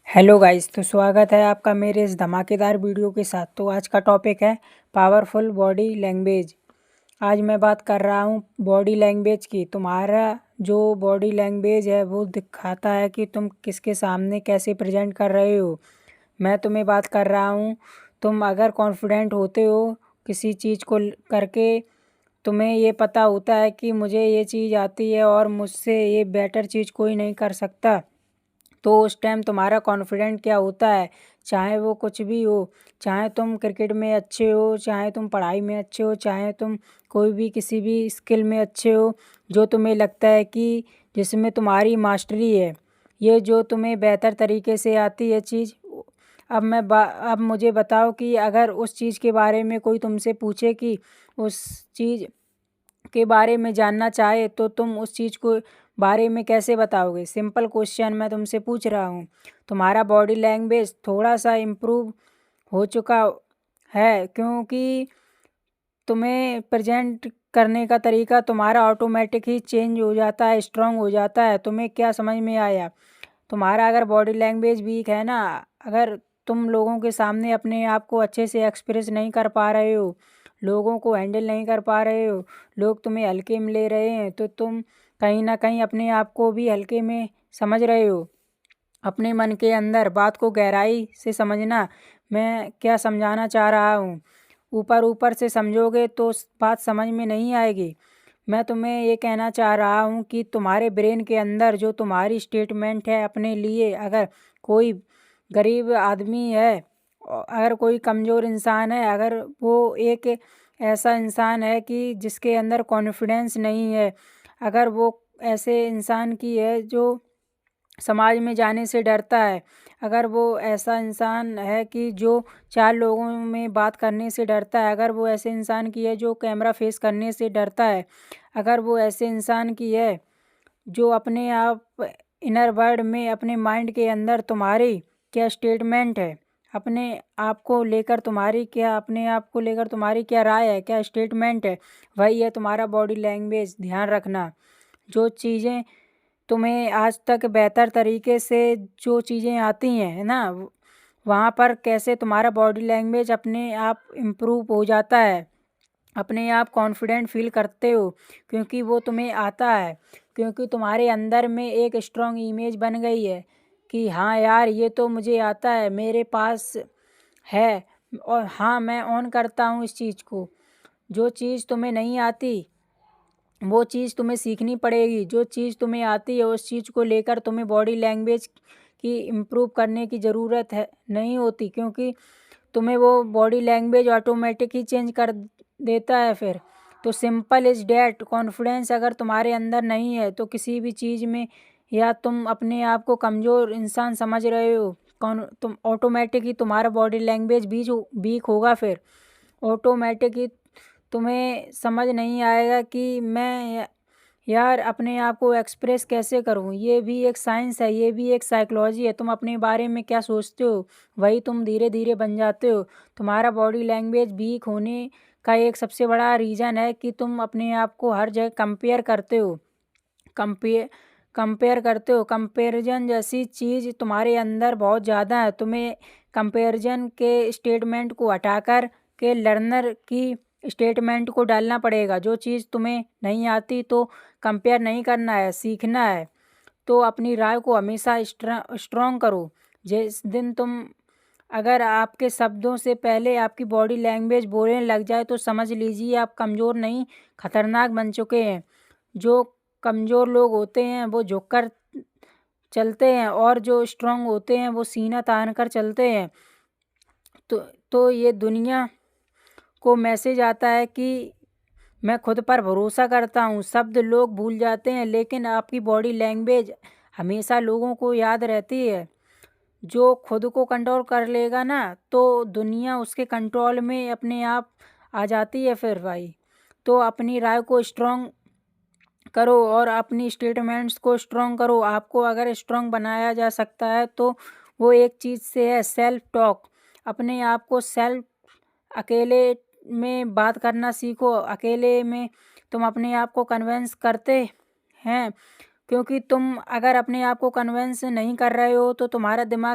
Hello guys, तो स्वागत है आपका मेरे इस धमाकेदार वीडियो के साथ। तो आज का टॉपिक है पावरफुल बॉडी लैंग्वेज। आज मैं बात कर रहा हूँ बॉडी लैंग्वेज की। तुम्हारा जो बॉडी लैंग्वेज है वो दिखाता है कि तुम किसके सामने कैसे प्रेजेंट कर रहे हो। मैं तुम्हें बात कर रहा हूँ, तुम अगर कॉन्फिडेंट होते हो किसी चीज़ को करके, तुम्हें ये पता होता है कि मुझे ये चीज़ आती है और मुझसे ये बेटर चीज़ कोई नहीं कर सकता, तो उस टाइम तुम्हारा कॉन्फिडेंट क्या होता है, चाहे वो कुछ भी हो। चाहे तुम क्रिकेट में अच्छे हो, चाहे तुम पढ़ाई में अच्छे हो, चाहे तुम कोई भी किसी भी स्किल में अच्छे हो, जो तुम्हें लगता है कि जिसमें तुम्हारी मास्टरी है, ये जो तुम्हें बेहतर तरीके से आती है चीज़। अब मुझे बताओ कि अगर उस चीज़ के बारे में कोई तुमसे पूछे कि उस चीज़ के बारे में जानना चाहे, तो तुम उस चीज़ को बारे में कैसे बताओगे। सिंपल क्वेश्चन मैं तुमसे पूछ रहा हूँ। तुम्हारा बॉडी लैंग्वेज थोड़ा सा इम्प्रूव हो चुका है, क्योंकि तुम्हें प्रेजेंट करने का तरीका तुम्हारा ऑटोमेटिक ही चेंज हो जाता है, स्ट्रांग हो जाता है। तुम्हें क्या समझ में आया? तुम्हारा अगर बॉडी लैंग्वेज वीक है ना, अगर तुम लोगों के सामने अपने आप को अच्छे से एक्सप्रेस नहीं कर पा रहे हो, लोगों को हैंडल नहीं कर पा रहे हो, लोग तुम्हें हल्के में ले रहे हैं, तो तुम कहीं ना कहीं अपने आप को भी हल्के में समझ रहे हो। अपने मन के अंदर बात को गहराई से समझना। मैं क्या समझाना चाह रहा हूँ, ऊपर ऊपर से समझोगे तो बात समझ में नहीं आएगी। मैं तुम्हें ये कहना चाह रहा हूँ कि तुम्हारे ब्रेन के अंदर जो तुम्हारी स्टेटमेंट है अपने लिए, अगर कोई गरीब आदमी है, अगर कोई कमज़ोर इंसान है, अगर वो एक ऐसा इंसान है कि जिसके अंदर कॉन्फिडेंस नहीं है, अगर वो ऐसे इंसान की है जो समाज में जाने से डरता है, अगर वो ऐसा इंसान है कि जो चार लोगों में बात करने से डरता है, अगर वो ऐसे इंसान की है जो कैमरा फेस करने से डरता है, अगर वो ऐसे इंसान की है जो अपने आप इनर वर्ल्ड में अपने माइंड के अंदर तुम्हारी क्या स्टेटमेंट है, अपने आप को लेकर तुम्हारी क्या राय है, क्या स्टेटमेंट है, वही है तुम्हारा बॉडी लैंग्वेज। ध्यान रखना, जो चीज़ें तुम्हें आज तक बेहतर तरीके से जो चीज़ें आती हैं, है ना, वहाँ पर कैसे तुम्हारा बॉडी लैंग्वेज अपने आप इम्प्रूव हो जाता है, अपने आप कॉन्फिडेंट फील करते हो, क्योंकि वो तुम्हें आता है, क्योंकि तुम्हारे अंदर में एक स्ट्रॉन्ग इमेज बन गई है कि हाँ यार, ये तो मुझे आता है, मेरे पास है, और हाँ मैं ऑन करता हूँ इस चीज़ को। जो चीज़ तुम्हें नहीं आती वो चीज़ तुम्हें सीखनी पड़ेगी, जो चीज़ तुम्हें आती है उस चीज़ को लेकर तुम्हें बॉडी लैंग्वेज की इम्प्रूव करने की ज़रूरत है नहीं होती, क्योंकि तुम्हें वो बॉडी लैंग्वेज ऑटोमेटिक ही चेंज कर देता है फिर। तो सिंपल इज़ डैट, कॉन्फिडेंस अगर तुम्हारे अंदर नहीं है तो किसी भी चीज़ में, या तुम अपने आप को कमज़ोर इंसान समझ रहे हो, कौन तुम ऑटोमेटिक ही तुम्हारा बॉडी लैंग्वेज वीक होगा। फिर ऑटोमेटिक ही तुम्हें समझ नहीं आएगा कि मैं यार अपने आप को एक्सप्रेस कैसे करूं। ये भी एक साइंस है, ये भी एक साइकोलॉजी है। तुम अपने बारे में क्या सोचते हो वही तुम धीरे धीरे बन जाते हो। तुम्हारा बॉडी लैंग्वेज वीक होने का एक सबसे बड़ा रीज़न है कि तुम अपने आप को हर जगह कंपेयर करते हो। कंपेयर कंपेयर करते हो, कंपैरिजन जैसी चीज़ तुम्हारे अंदर बहुत ज़्यादा है। तुम्हें कंपैरिजन के स्टेटमेंट को हटाकर के लर्नर की स्टेटमेंट को डालना पड़ेगा। जो चीज़ तुम्हें नहीं आती तो कंपेयर नहीं करना है, सीखना है। तो अपनी राय को हमेशा स्ट्रॉन्ग करो। जिस दिन तुम, अगर आपके शब्दों से पहले आपकी बॉडी लैंग्वेज बोलने लग जाए तो समझ लीजिए आप कमज़ोर नहीं, खतरनाक बन चुके हैं। जो कमज़ोर लोग होते हैं वो झुककर चलते हैं, और जो स्ट्रांग होते हैं वो सीना तान कर चलते हैं। तो ये दुनिया को मैसेज आता है कि मैं खुद पर भरोसा करता हूँ। शब्द लोग भूल जाते हैं, लेकिन आपकी बॉडी लैंग्वेज हमेशा लोगों को याद रहती है। जो खुद को कंट्रोल कर लेगा ना, तो दुनिया उसके कंट्रोल में अपने आप आ जाती है फिर भाई। तो अपनी राय को स्ट्रॉन्ग करो और अपनी स्टेटमेंट्स को स्ट्रॉन्ग करो। आपको अगर स्ट्रॉन्ग बनाया जा सकता है तो वो एक चीज़ से है, सेल्फ टॉक। अपने आप को सेल्फ, अकेले में बात करना सीखो। अकेले में तुम अपने आप को कन्विंस करते हैं, क्योंकि तुम अगर अपने आप को कन्विंस नहीं कर रहे हो तो तुम्हारा दिमाग